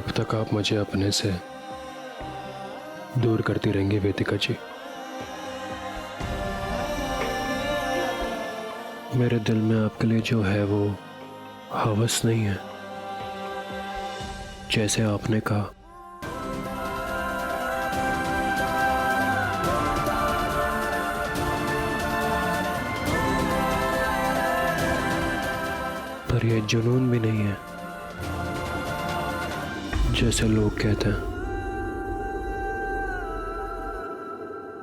कब तक आप मुझे अपने से दूर करती रहेंगी वेदिका जी? मेरे दिल में आपके लिए जो है वो हवस नहीं है, जैसे आपने कहा। पर यह जुनून भी नहीं है, जैसे लोग कहते हैं।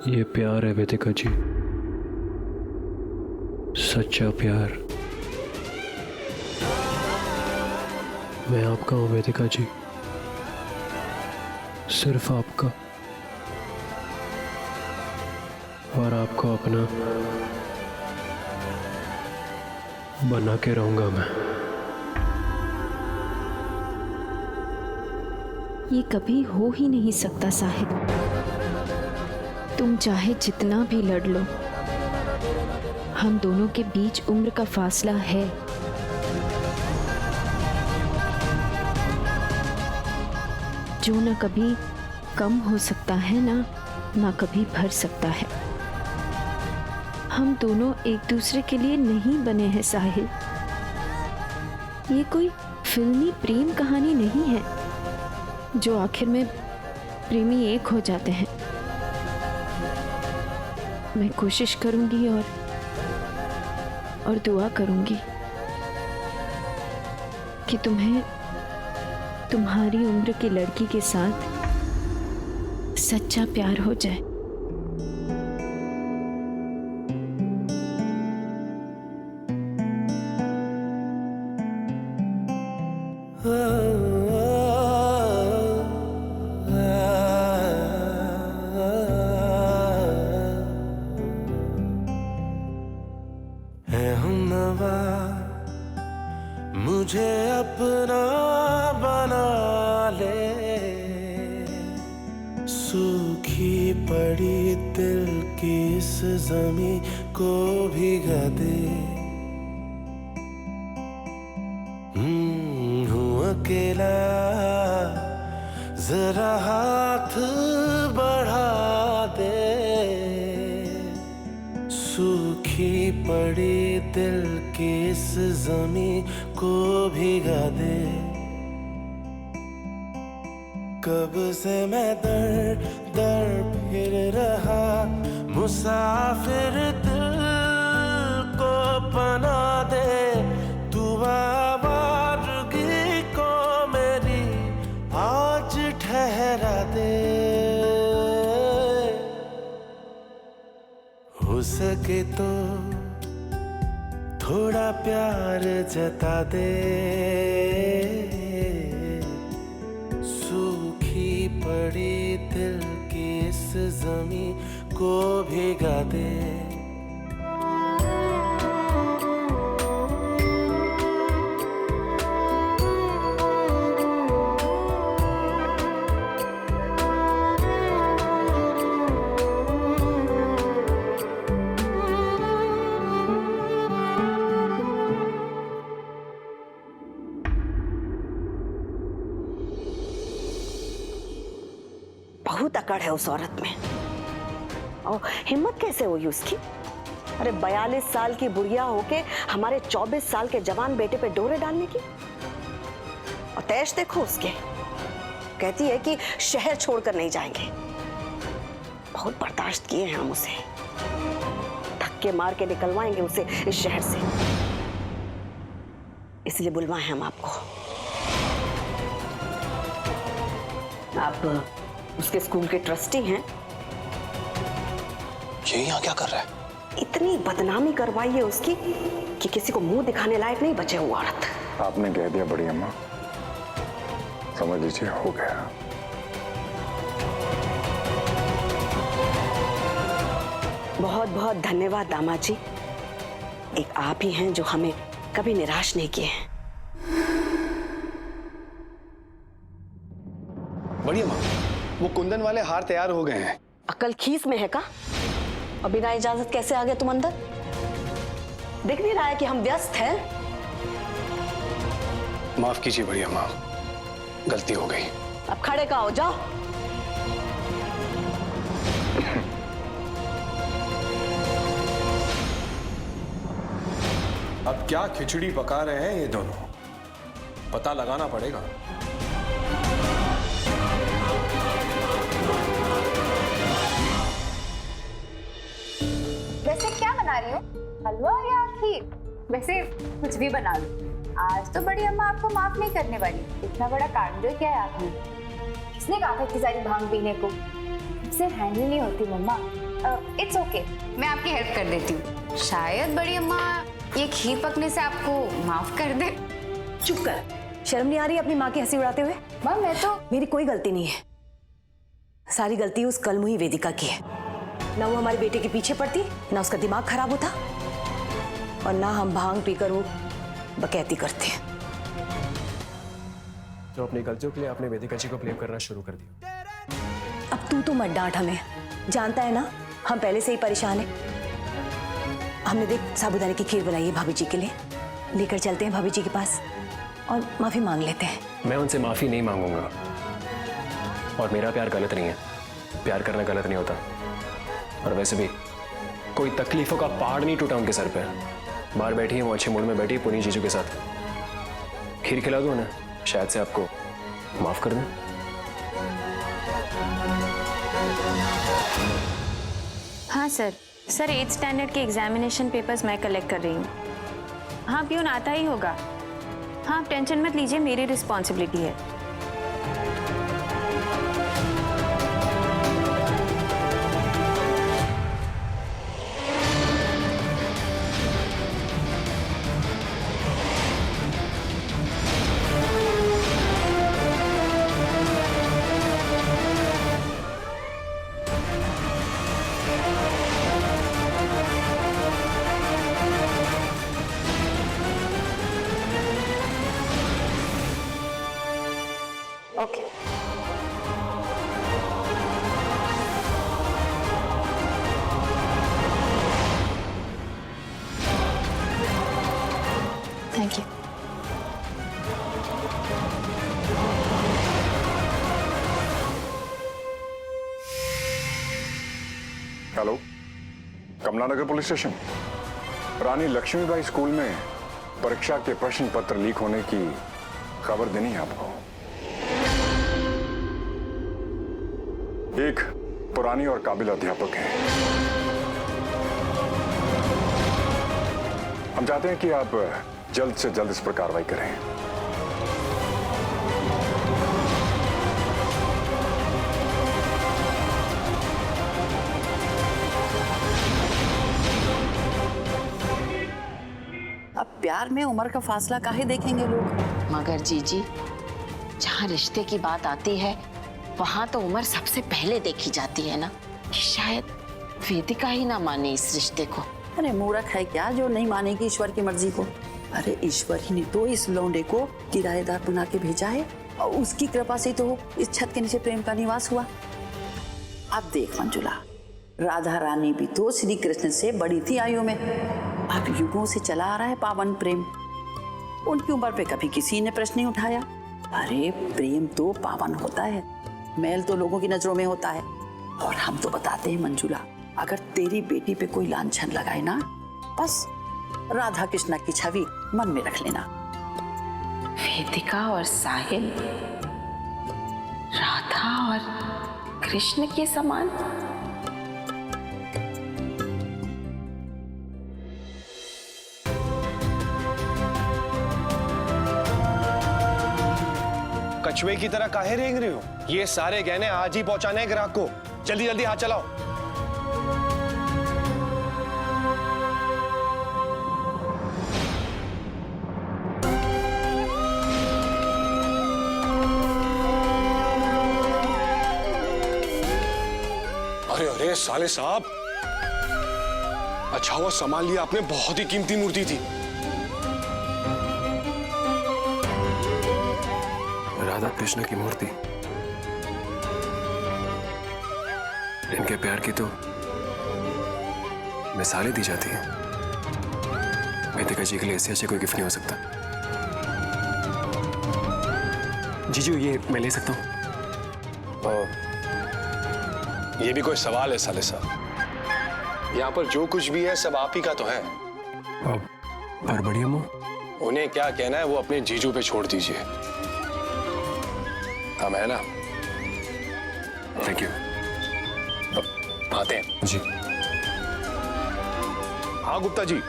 ये प्यार है वेदिका जी, सच्चा प्यार। मैं आपका हूं वेदिका जी, सिर्फ आपका, और आपको अपना बना के रहूंगा मैं। ये कभी हो ही नहीं सकता साहिद। तुम चाहे जितना भी लड़ लो, हम दोनों के बीच उम्र का फासला है। जो न कभी कम हो सकता है ना कभी भर सकता है। हम दोनों एक दूसरे के लिए नहीं बने हैं साहिल। ये कोई फिल्मी प्रेम कहानी नहीं है जो आखिर में प्रेमी एक हो जाते हैं। मैं कोशिश करूंगी और दुआ करूंगी कि तुम्हें तुम्हारी उम्र की लड़की के साथ सच्चा प्यार हो जाए। मुझे अपना बना ले, सूखी पड़ी दिल की इस ज़मीं को भिगा दे। हूँ अकेला, जरा हाथ बढ़ा दे, सूखी पड़ी दिल की इस ज़मीं को भिगा दे। कब से मैं दर दर फिर रहा, मुसाफिर दिल को पना दे। तू आवारगी को मेरी आज ठहरा दे। हो सके तो थोड़ा प्यार जता दे, सूखी पड़ी दिल की इस ज़मीं को भिगा दे। बहुत अकड़ है उस औरत में, और हिम्मत कैसे हुई उसकी। अरे 42 साल की बुढ़िया होके हमारे 24 साल के जवान बेटे पे डोरे डालने की। और तैश देखो उसके, कहती है कि शहर छोड़कर नहीं जाएंगे। बहुत बर्दाश्त किए हैं हम उसे, धक्के मार के निकलवाएंगे उसे इस शहर से। इसलिए बुलवाए हम आपको। आप उसके स्कूल के ट्रस्टी हैं। ये यहाँ क्या कर रहा है? इतनी बदनामी करवाई है उसकी कि किसी को मुंह दिखाने लायक नहीं बचे हुआ औरत। आपने कह दिया बड़ी अम्मा, समझ लीजिए हो गया। बहुत बहुत धन्यवाद दामाद जी। एक आप ही हैं जो हमें कभी निराश नहीं किए हैं। बड़ी अम्मा, वो कुंदन वाले हार तैयार हो गए हैं। अकल खीस में है का? और बिना इजाजत कैसे आ गए तुम अंदर? दिख नहीं रहा है कि हम व्यस्त हैं? माफ कीजिए बड़ी अम्मा, गलती हो गई। अब खड़े का हो जाओ। अब क्या खिचड़ी पका रहे हैं ये दोनों, पता लगाना पड़ेगा। वैसे क्या बना रही हो, हलवा या खीर? वैसे कुछ भी बना लो, आज तो बड़ी अम्मा आपको माफ नहीं करने वाली। इतना बड़ा कांड जो किया है आपने। किसने कहा था इतनी सारी भांग पीने को? मुझसे हैंडल नहीं होती मम्मा। इट्स ओके, मैं आपकी हेल्प कर देती हूँ। शायद बड़ी अम्मा ये खीर पकने से आपको माफ कर दे। चुप कर, शर्म नहीं आ रही अपनी माँ की हंसी उड़ाते हुए? माँ मैं तो मेरी कोई गलती नहीं है, सारी गलती उस कलमुही वेदिका की है। ना वो हमारे बेटे के पीछे पड़ती, ना उसका दिमाग खराब होता, और ना हम भांग पीकर वो बकैती करते हैं। तो अपनी गलतियों के लिए आपने वेदिका जी को ब्लेम करना शुरू कर दिया। अब तू तो मत डांट हमें, जानता है ना हम पहले से ही परेशान हैं। हमने देख साबूदाने की खीर बनाई है भाभी जी के लिए, लेकर चलते हैं भाभी जी के पास और माफी मांग लेते हैं। मैं उनसे माफी नहीं मांगूंगा, और मेरा प्यार गलत नहीं है, प्यार करना गलत नहीं होता। और वैसे भी कोई तकलीफों का पहाड़ नहीं टूटा उनके सर पे। बाहर बैठी है वो, अच्छे मूड में बैठी है पुनी जीजू के साथ। खीर खिला दो ना, शायद से आपको माफ कर दें। हाँ सर, 8th स्टैंडर्ड के एग्जामिनेशन पेपर्स मैं कलेक्ट कर रही हूँ। हाँ प्यून आता ही होगा। हाँ आप टेंशन मत लीजिए, मेरी रिस्पॉन्सिबिलिटी है। Okay. Thank you. Hello, Kamlanagar police station. Rani Lakshmibai school में परीक्षा के प्रश्न पत्र लीक होने की खबर देनी है आपको। एक पुरानी और काबिल अध्यापक है। हम चाहते हैं कि आप जल्द से जल्द इस पर कार्रवाई करें। अब प्यार में उम्र का फासला काहे देखेंगे लोग। मगर जीजी, जहाँ रिश्ते की बात आती है वहां तो उम्र सबसे पहले देखी जाती है ना, कि शायद वेदिका ही ना माने इस रिश्ते को। अरे मूर्ख है क्या जो नहीं मानेगी ईश्वर की मर्जी को। अरे ईश्वर ही ने तो इस लौंडे को किराएदार बना के भेजा है, और उसकी कृपा से तो इस छत के नीचे प्रेम का निवास हुआ। अब देख मंजुला, राधा रानी भी तो श्री कृष्ण से बड़ी थी आयु में। अब युगों से चला आ रहा है पावन प्रेम। उनकी उम्र पे कभी किसी ने प्रश्न नहीं उठाया। अरे प्रेम तो पावन होता है, मैल तो लोगों की नजरों में होता है। और हम तो बताते हैं मंजुला, अगर तेरी बेटी पे कोई लांछन लगाए ना, बस राधा कृष्णा की छवि मन में रख लेना। वेदिका और साहिल राधा और कृष्ण के समान। कछुए की तरह काहे रेंग रही हो? ये सारे गहने आज ही पहुंचाने हैं ग्राहक को। जल्दी जल्दी हाथ चलाओ। अरे अरे साले साहब, अच्छा हुआ संभाल लिया आपने, बहुत ही कीमती मूर्ति थी। राधा कृष्ण की मूर्ति, इनके प्यार की तो मिसालें दी जाती हैं। वेदिका जी के लिए इससे अच्छे कोई गिफ्ट नहीं हो सकता। जीजू ये मैं ले सकता हूँ? ये भी कोई सवाल है साले साहब? यहाँ पर जो कुछ भी है सब आप ही का तो है। पर बड़ी अम्मू? उन्हें क्या कहना है वो अपने जीजू पे छोड़ दीजिए। हम है ना? Thank you. आते हैं जी। हाँ गुप्ता जी।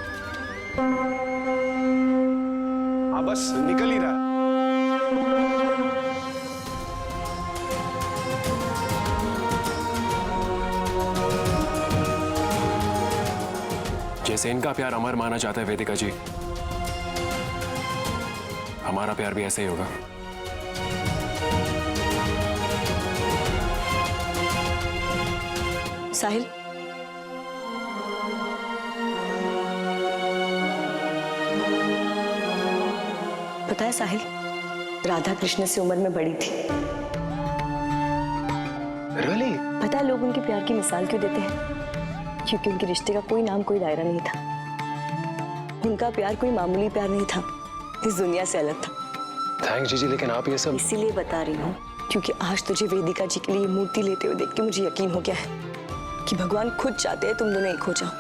हाँ बस निकल ही रहा है। जैसे इनका प्यार अमर माना जाता है वेदिका जी, हमारा प्यार भी ऐसे ही होगा। साहिल, पता है साहिल, राधा कृष्ण से उम्र में बड़ी थी। Really? पता है लोग उनके प्यार की मिसाल क्यों देते हैं? क्योंकि उनके रिश्ते का कोई नाम कोई दायरा नहीं था। उनका प्यार कोई मामूली प्यार नहीं था, इस दुनिया से अलग था। थैंक्स जीजी, लेकिन आप ये सब इसीलिए बता रही हूँ क्योंकि आज तुझे वेदिका जी के लिए मूर्ति लेते हुए देख के मुझे यकीन हो गया है कि भगवान खुद चाहते हैं तुम दोनों एक हो जाओ।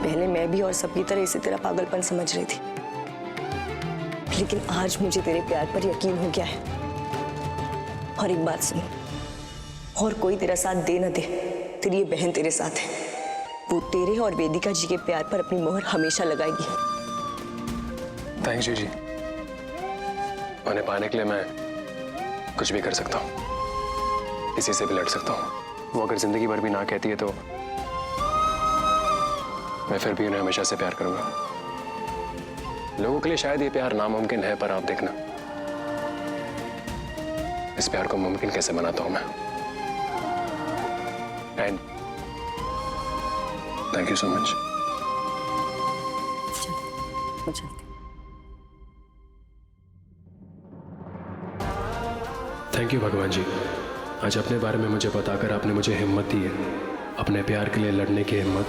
पहले मैं भी और सबकी तरह इसी तरह पागलपन समझ रही थी, लेकिन आज मुझे तेरे प्यार पर यकीन हो गया है। और एक बात सुन, और कोई तेरा साथ दे न दे, तेरी ये बहन तेरे साथ है। वो तेरे और वेदिका जी के प्यार पर अपनी मोहर हमेशा लगाएगी। थैंक्स जीजी। उन्हें पाने के लिए मैं कुछ भी कर सकता हूँ, किसी से भी लड़ सकता हूँ। वो अगर जिंदगी भर भी ना कहती है तो मैं फिर भी उन्हें हमेशा से प्यार करूंगा। लोगों के लिए शायद ये प्यार नामुमकिन है, पर आप देखना इस प्यार को मुमकिन कैसे बनाता हूं मैं। And thank you so much. Thank you भगवान जी, आज अपने बारे में मुझे बताकर आपने मुझे हिम्मत दी है, अपने प्यार के लिए लड़ने की हिम्मत।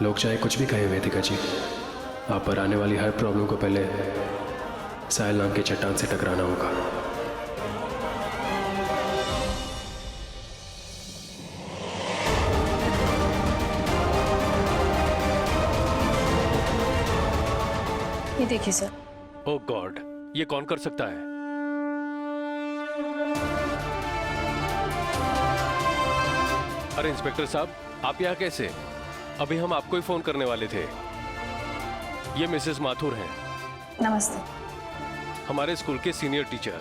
लोग चाहे कुछ भी कहें वेदिका जी, आप पर आने वाली हर प्रॉब्लम को पहले साहिल नाम की चट्टान से टकराना होगा। ये देखिए सर। ओह गॉड, ये कौन कर सकता है? अरे इंस्पेक्टर साहब, आप यहाँ कैसे? अभी हम आपको ही फोन करने वाले थे। ये मिसेस माथुर हैं, नमस्ते। हमारे स्कूल के सीनियर टीचर।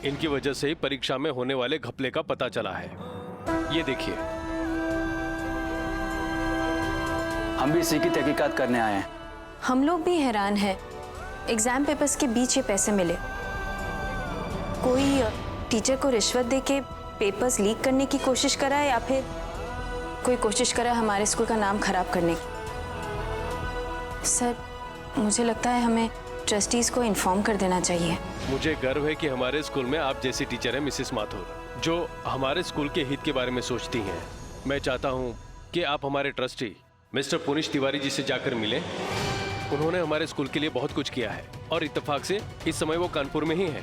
इनकी वजह से ही परीक्षा में होने वाले घपले का पता चला है। ये देखिए। हम भी इसी की तहकीकात करने आए हैं। हम लोग भी हैरान हैं, एग्जाम पेपर्स के बीच ये पैसे मिले। कोई टीचर को रिश्वत देके पेपर्स लीक करने की कोशिश करा है या फिर कोई कोशिश करा है हमारे स्कूल का नाम खराब करने की। सर, मुझे लगता है हमें ट्रस्टीज को इन्फॉर्म कर देना चाहिए। मुझे गर्व है कि हमारे स्कूल में आप जैसी टीचर है मिसेस माथुर, जो हमारे स्कूल के हित के बारे में सोचती हैं। मैं चाहता हूँ कि आप हमारे ट्रस्टी मिस्टर पुनीश तिवारी जी से जाकर मिलें। उन्होंने हमारे स्कूल के लिए बहुत कुछ किया है और इत्तेफाक से इस समय वो कानपुर में ही है।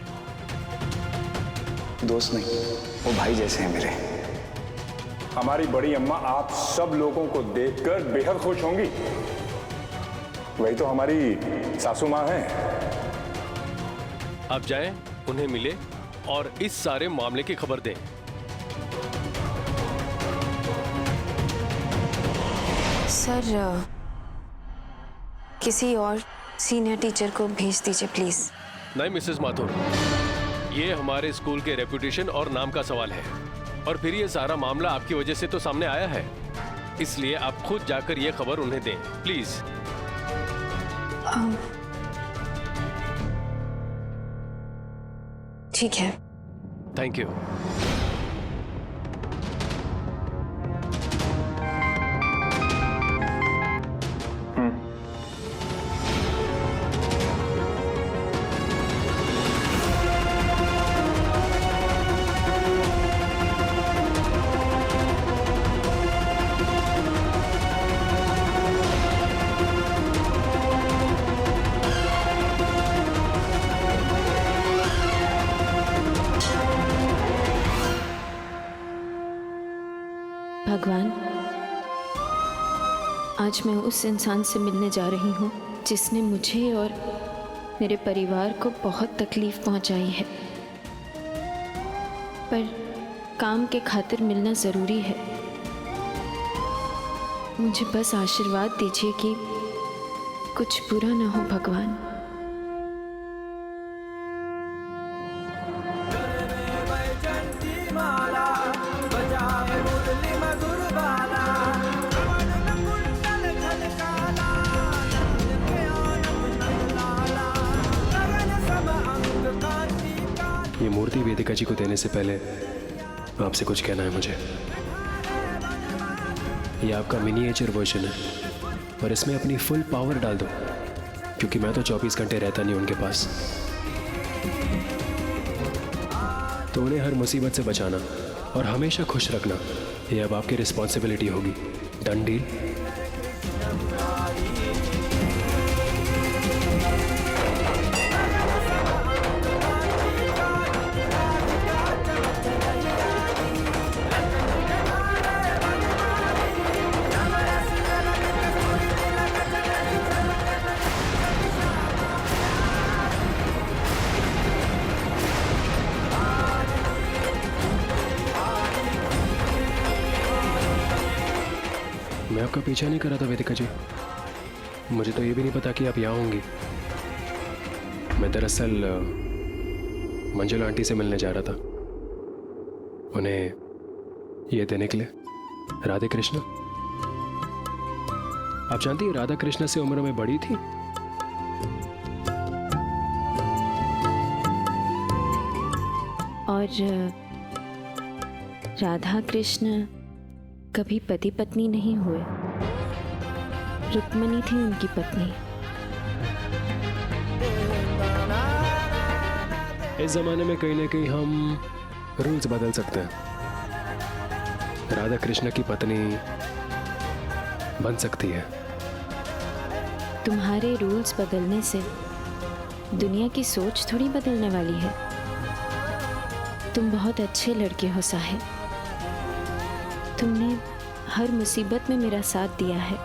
दोस्त नहीं, वो भाई जैसे हैं मेरे। हमारी बड़ी अम्मा आप सब लोगों को देखकर बेहद खुश होंगी। वही तो हमारी सासू माँ हैं। आप जाएं, उन्हें मिले और इस सारे मामले की खबर दें। सर, किसी और सीनियर टीचर को भेज दीजिए प्लीज। नहीं मिसेस माथुर, ये हमारे स्कूल के रेपुटेशन और नाम का सवाल है, और फिर ये सारा मामला आपकी वजह से तो सामने आया है, इसलिए आप खुद जाकर ये खबर उन्हें दें प्लीज। ठीक है। Thank you. आज मैं उस इंसान से मिलने जा रही हूँ जिसने मुझे और मेरे परिवार को बहुत तकलीफ पहुँचाई है, पर काम के खातिर मिलना ज़रूरी है। मुझे बस आशीर्वाद दीजिए कि कुछ बुरा ना हो भगवान। ये मूर्ति वेदिका जी को देने से पहले आपसे कुछ कहना है मुझे। ये आपका मिनिएचर वर्जन है और इसमें अपनी फुल पावर डाल दो, क्योंकि मैं तो 24 घंटे रहता नहीं उनके पास। तो उन्हें हर मुसीबत से बचाना और हमेशा खुश रखना, ये अब आपकी रिस्पॉन्सिबिलिटी होगी। Done deal? मैं आपका पीछा नहीं कर रहा था वेदिका जी, मुझे तो ये भी नहीं पता कि आप यहाँ होंगी। मैं दरअसल मंजुला आंटी से मिलने जा रहा था, उन्हें ये देने के लिए। राधे कृष्णा, आप जानती हैं राधा कृष्णा से उम्र में बड़ी थी। और राधा कृष्ण कभी पति पत्नी नहीं हुए, रुक्मिणी थी उनकी पत्नी। इस जमाने में कहीं ना कहीं हम रूल्स बदल सकते हैं। राधा कृष्ण की पत्नी बन सकती है। तुम्हारे रूल्स बदलने से दुनिया की सोच थोड़ी बदलने वाली है। तुम बहुत अच्छे लड़के हो साहिल, तुमने हर मुसीबत में मेरा साथ दिया है।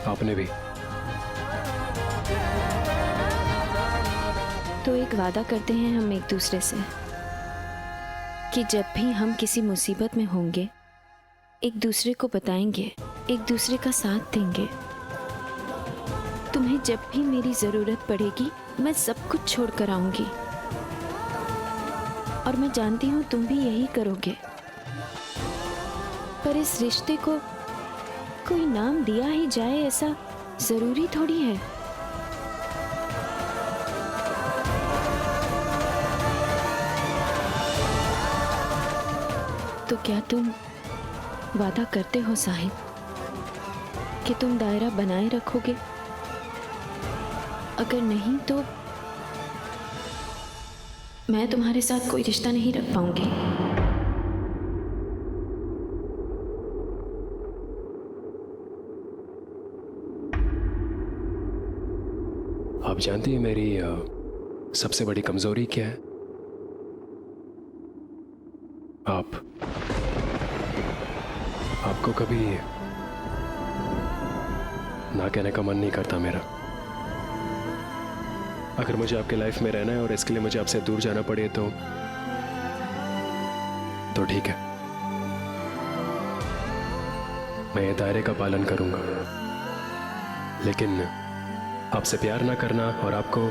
आपने भी। तो एक वादा करते हैं हम एक दूसरे से कि जब भी हम किसी मुसीबत में होंगे एक दूसरे को बताएंगे, एक दूसरे का साथ देंगे। तुम्हें जब भी मेरी जरूरत पड़ेगी मैं सब कुछ छोड़ कर आऊंगी, और मैं जानती हूं तुम भी यही करोगे। पर इस रिश्ते को कोई नाम दिया ही जाए ऐसा जरूरी थोड़ी है। तो क्या तुम वादा करते हो साहिब कि तुम दायरा बनाए रखोगे? अगर नहीं तो मैं तुम्हारे साथ कोई रिश्ता नहीं रख पाऊंगी। आप जानती हैं मेरी सबसे बड़ी कमजोरी क्या है? आपको कभी ना कहने का मन नहीं करता मेरा। अगर मुझे आपके लाइफ में रहना है और इसके लिए मुझे आपसे दूर जाना पड़े तो ठीक है, मैं ये दायरे का पालन करूंगा। लेकिन आपसे प्यार ना करना और आपको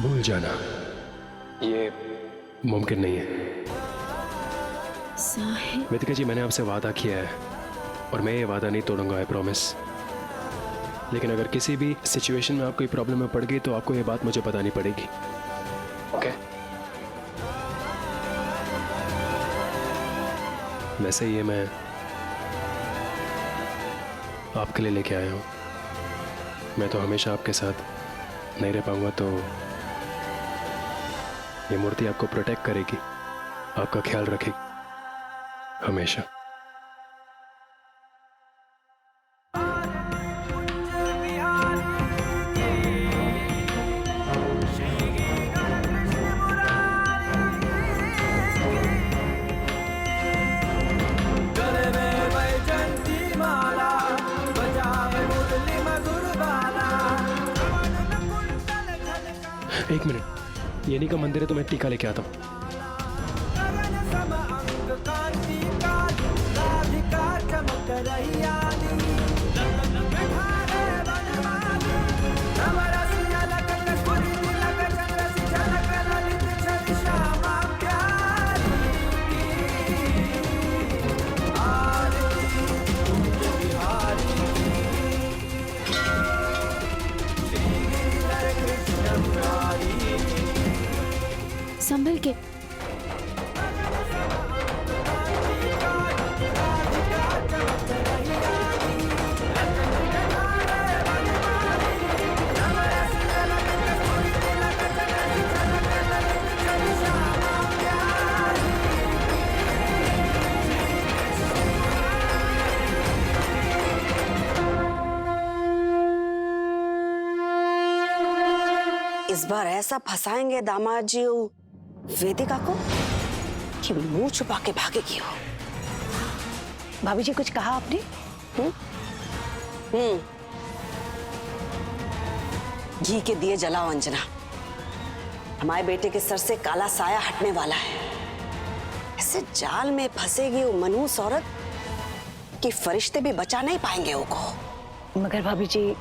भूल जाना ये मुमकिन नहीं है। साहिब, वेदिका जी, मैंने आपसे वादा किया है और मैं ये वादा नहीं तोड़ूंगा, आई प्रॉमिस। लेकिन अगर किसी भी सिचुएशन में आप कोई प्रॉब्लम में पड़ गई तो आपको ये बात मुझे बतानी पड़ेगी, ओके? वैसे ये मैं आपके लिए लेके आया हूँ। मैं तो हमेशा आपके साथ नहीं रह पाऊंगा, तो ये मूर्ति आपको प्रोटेक्ट करेगी, आपका ख्याल रखेगी हमेशा। एक मिनट, ये नहीं का मंदिर है तो मैं टीका लेके आता हूँ। संभल के। इस बार ऐसा फंसाएंगे दामाद जी वेदिका को कि मुंह छुपा के भागेगी हो। भाभी जी कुछ कहा आपने? घी के दिए जलाओ अंजना, हमारे बेटे के सर से काला साया हटने वाला है। ऐसे जाल में फंसेगी वो मनहूस औरत कि फरिश्ते भी बचा नहीं पाएंगे उसको। मगर भाभी जी,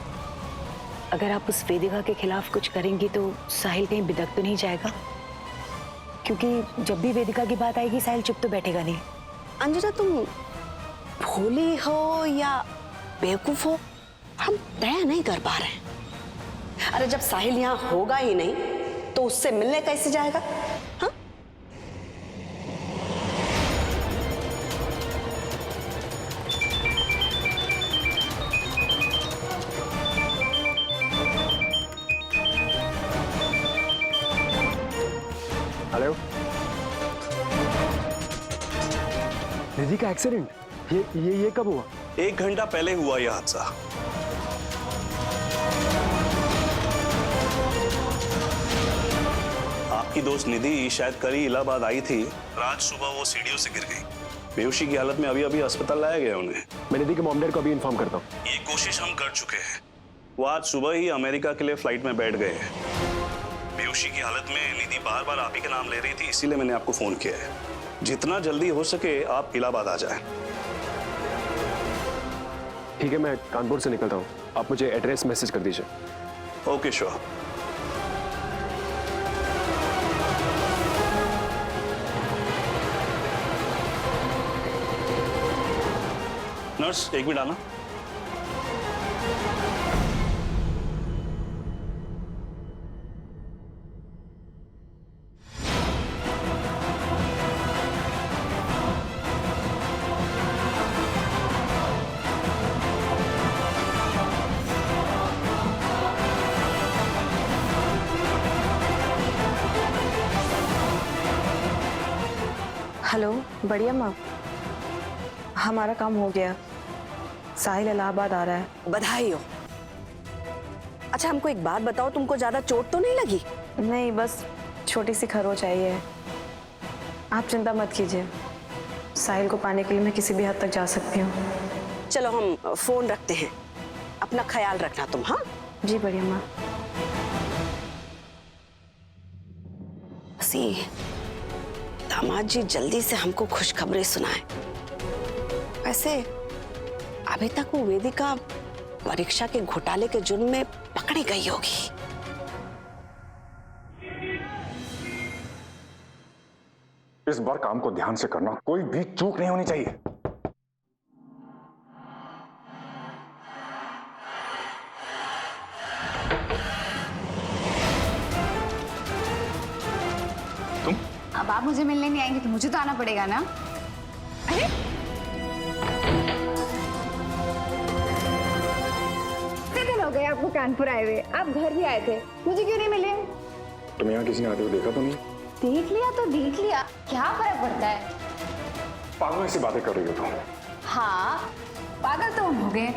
अगर आप उस वेदिका के खिलाफ कुछ करेंगी तो साहिल कहीं बिदक तो नहीं जाएगा? क्योंकि जब भी वेदिका की बात आएगी साहिल चुप तो बैठेगा नहीं। अंजना तुम भोली हो या बेवकूफ हो, हम तय नहीं कर पा रहे। अरे जब साहिल यहाँ होगा ही नहीं तो उससे मिलने कैसे जाएगा? हाँ? हेलो, निधि का एक्सीडेंट, ये कब हुआ? 1 घंटा पहले हुआ यह हादसा। आपकी दोस्त निधि शायद कल ही इलाहाबाद आई थी। रात सुबह वो सीढ़ियों से गिर गई। बेहोशी की हालत में अभी अस्पताल लाया गया उन्हें। मैं निधि के मॉम डैड को अभी इन्फॉर्म करता हूँ। ये कोशिश हम कर चुके हैं। वो आज सुबह ही अमेरिका के लिए फ्लाइट में बैठ गए हैं। बेहोशी की हालत में निधि बार बार आप ही का नाम ले रही थी, इसीलिए मैंने आपको फोन किया है। जितना जल्दी हो सके आप इलाहाबाद आ जाएं। ठीक है, मैं कानपुर से निकलता हूँ, आप मुझे एड्रेस मैसेज कर दीजिए। Okay sure. नर्स 1 मिनट आना। हेलो, बढ़िया माँ, हमारा काम हो गया। साहिल इलाहाबाद आ रहा है। बधाई हो। अच्छा हमको एक बात बताओ, तुमको ज्यादा चोट तो नहीं लगी? नहीं, बस छोटी सी खरोच आई है। आप चिंता मत कीजिए, साहिल को पाने के लिए मैं किसी भी हद तक जा सकती हूँ। चलो हम फोन रखते हैं, अपना ख्याल रखना तुम। हाँ जी बढ़िया माँ। सी दामाद जी जल्दी से हमको खुशखबरी सुनाए। वैसे अभी तक वो वेदिका परीक्षा के घोटाले के जुर्म में पकड़ी गई होगी। इस बार काम को ध्यान से करना, कोई भी चूक नहीं होनी चाहिए। तुम अब आप मुझे मिलने नहीं आएंगे तो मुझे तो आना पड़ेगा ना। अरे कितने दिन हो गए आपको कानपुर आए हुए, आप घर भी आए थे, मुझे क्यों नहीं मिले? तुम्हें यहाँ किसी ने आते हुए देखा तो नहीं? देख लिया तो देख लिया, क्या फर्क पड़ता है? पागल ऐसी बातें कर रही हो तुम। हाँ पागल तो हम हो गए,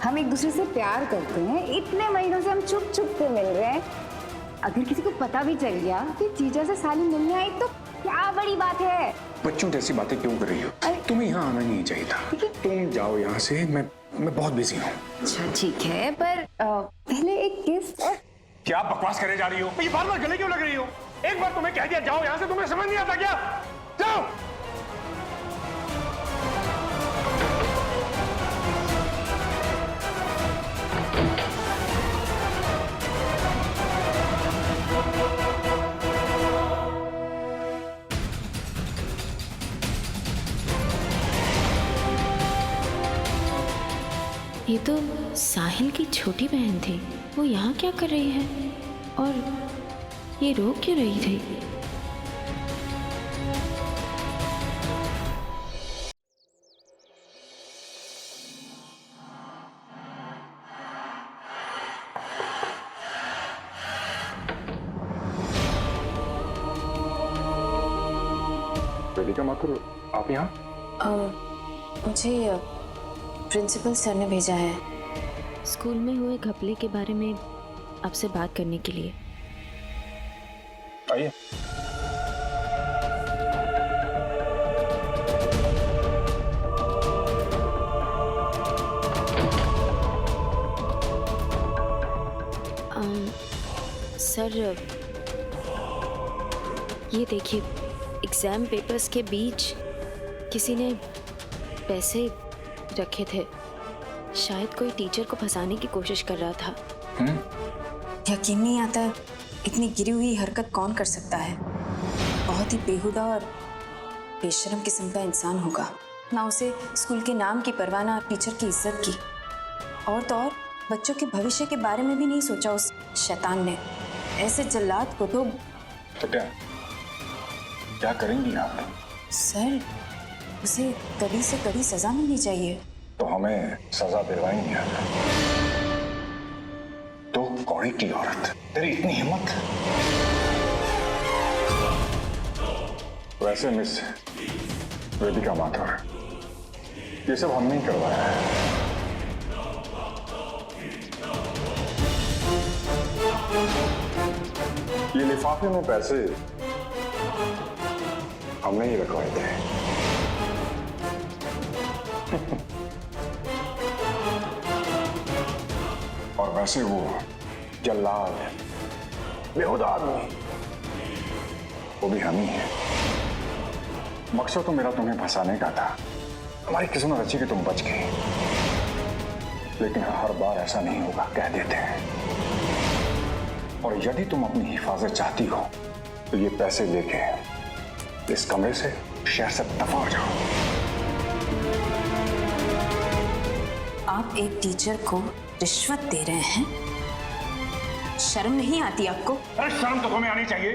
हम एक दूसरे से प्यार करते हैं, इतने महीनों से हम चुप चुप के मिल रहे हैं। अगर किसी को पता भी चल गया कि जीजा से साली मिलने आई तो क्या बड़ी बात है? बच्चों जैसी बातें क्यों कर रही हो? तुम्हें यहाँ आना नहीं चाहिए था। तुम जाओ यहाँ से, मैं बहुत बिजी हूँ। अच्छा ठीक है, पर पहले एक किस। क्या बकवास करे जा रही हो? ये बार बार गले क्यों लग रही हो? एक बार तुम्हें कह दिया जाओ यहां से, तुम्हें समझ नहीं आता क्या? जाओ। ये तो साहिल की छोटी बहन थी। वो यहाँ क्या कर रही है और ये रो क्यों रही थी? वेदिका माथुर, आप यहाँ? मुझे प्रिंसिपल सर ने भेजा है स्कूल में हुए घपले के बारे में आपसे बात करने के लिए। आइए। सर ये देखिए, एग्जाम पेपर्स के बीच किसी ने पैसे रखे थे। शायद कोई टीचर को फंसाने की कोशिश कर रहा था। यकीन नहीं आता इतनी गिरी हुई हरकत कौन कर सकता है। बहुत ही बेहुदा और बेशर्म किस्म का इंसान होगा। ना उसे स्कूल के नाम की परवाह, ना टीचर की इज्जत की, और तो और बच्चों के भविष्य के बारे में भी नहीं सोचा उस शैतान ने। ऐसे जल्लाद को तो क्या करेंगी आप? सर, उसे कड़ी से कड़ी सजा मिलनी चाहिए। तो हमें सजा दिलवाएंगे आप? तो कौड़ी की औरत, तेरी इतनी हिम्मत? वैसे मिस वेदिका माथुर, ये सब हमने ही करवाया है। ये लिफाफे में पैसे हमने ही रखवाए थे। और वैसे वो जल्लाद, बेहुदा आदमी, वो भी हम ही हैं। मकसद तो मेरा तुम्हें फंसाने का था। हमारी किस्मत अच्छी कि तुम बच गए, लेकिन हर बार ऐसा नहीं होगा, कह देते हैं। और यदि तुम अपनी हिफाजत चाहती हो तो ये पैसे लेके इस कमरे से, शहर से दफा हो जाओ। आप एक टीचर को रिश्वत दे रहे हैं? शर्म नहीं आती आपको? अरे शर्म तो तुम्हें आनी चाहिए।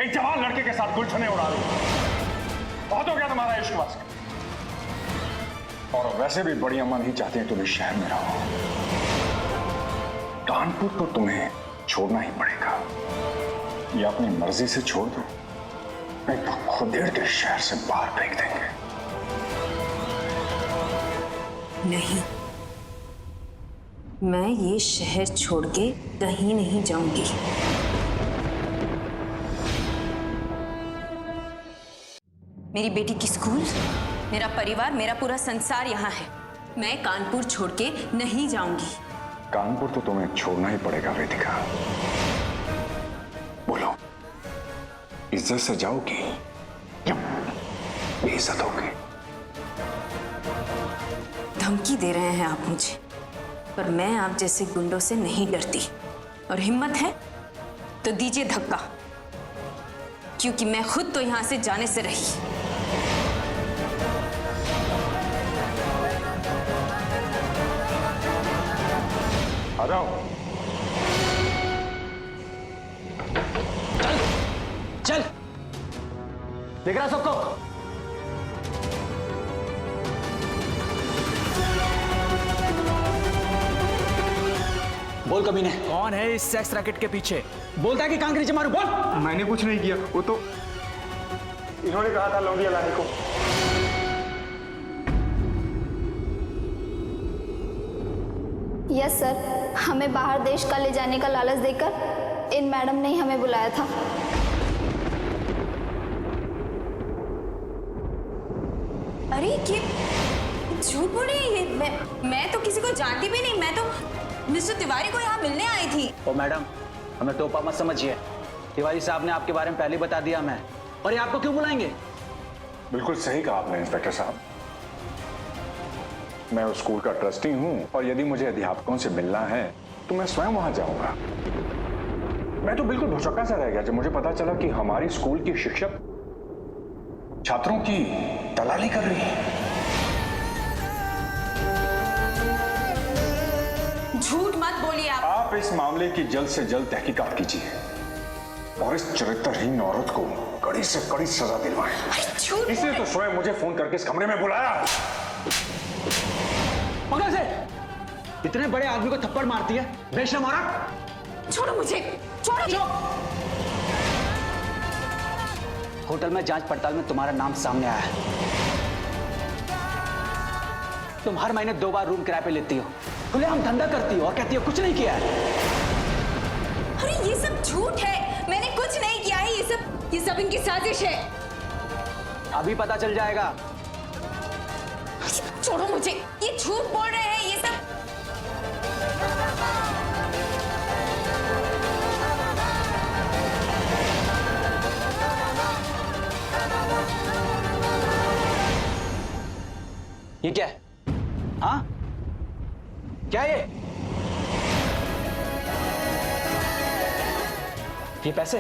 एक जवान लड़के के साथ गुलछने उड़ा रही। बहुत हो गया तुम्हारा इश्क बस। और वैसे भी बड़ी अम्मा नहीं चाहती तुम इस शहर में रहो। कानपुर तो तुम्हें छोड़ना ही पड़ेगा। या अपनी मर्जी से छोड़ दो, नहीं तो खुद के शहर से बाहर फेंक देंगे। नहीं, मैं ये शहर छोड़ के कहीं नहीं जाऊंगी। मेरी बेटी की स्कूल, मेरा परिवार, मेरा पूरा संसार यहाँ है। मैं कानपुर छोड़ के नहीं जाऊंगी। कानपुर तो तुम्हें छोड़ना ही पड़ेगा वेदिका। बोलो, इज्जत से जाओगी या बेइज्जत होगी? धमकी दे रहे हैं आप मुझे, पर मैं आप जैसे गुंडों से नहीं डरती। और हिम्मत है तो दीजिए धक्का, क्योंकि मैं खुद तो यहां से जाने से रही। आ जाओ। चल चल, देख रहा सबको? बोल कमीने, कौन है इस सेक्स रैकेट के पीछे? बोलता है कि कांकरी से मारू, बोल। मैंने कुछ नहीं किया, वो तो इन्होंने कहा था लौंडिया लाने को। यस सर, हमें बाहर देश का ले जाने का लालच देकर इन मैडम ने ही हमें बुलाया था। अरे ये झूठ बोल रही है ये। मैं तो किसी को जानती भी नहीं। मैं तो मिस्टर तिवारी को यहाँ मिलने आई थी। ओ मैडम, हमें टोपा मत समझिए। तिवारी साहब ने आपके बारे में पहले ही बता दिया हमें। और ये आपको क्यों बुलाएंगे? बिल्कुल सही कहा आपने इंस्पेक्टर साहब। मैं उस स्कूल का ट्रस्टी हूं और यदि मुझे अध्यापकों से मिलना है तो मैं स्वयं वहां जाऊंगा। मैं तो बिल्कुल भौचक्का सा रह गया जब मुझे पता चला कि हमारी स्कूल की शिक्षक छात्रों की दलाली कर रही है। झूठ मत बोलिए आप इस मामले की जल्द से जल्द तहकीकात कीजिए और इस चरित्रहीन औरत को कड़ी से कड़ी सजा दिलवाएं। इसलिए तो स्वयं मुझे फोन करके इस कमरे में बुलाया। पकड़ से! इतने बड़े आदमी को थप्पड़ मारती है, बेशरम औरत! छोड़ो मुझे, छोड़ो। होटल में जांच पड़ताल में तुम्हारा नाम सामने आया है। तुम हर महीने 2 बार रूम किराए पे लेती हो, खुलेआम धंधा करती हो और कहती हो कुछ नहीं किया है। अरे ये सब झूठ है, मैंने कुछ नहीं किया है। ये सब इनकी साजिश है। अभी पता चल जाएगा। छोड़ो मुझे, ये झूठ बोल रहे हैं ये सब। ये क्या है? हाँ? क्या है ये पैसे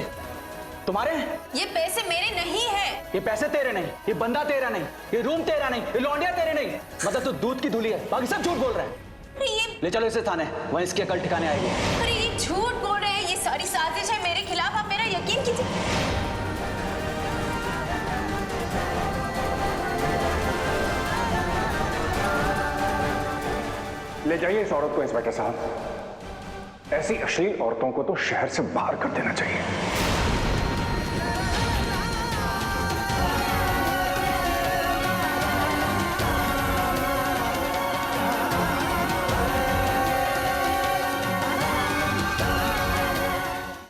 तुम्हारे हैं? ये पैसे मेरे नहीं हैं। ये पैसे तेरे नहीं, ये बंदा तेरा नहीं, ये रूम तेरा नहीं, ये लौंडिया तेरे नहीं। मतलब तू दूध की धूली है, बाकी सब झूठ बोल रहे हैं। अरे ये ले चलो इसे थाने, वहीं इसकी अकल ठिकाने आएगी। अरे ये झूठ बोल रहे हैं, ये सारी साजिश है मेरे खिलाफ। आप मेरा यकीन कीजिए। ले जाइए इस औरत को इंस्पेक्टर साहब। ऐसी अश्लील औरतों को तो शहर से बाहर कर देना चाहिए।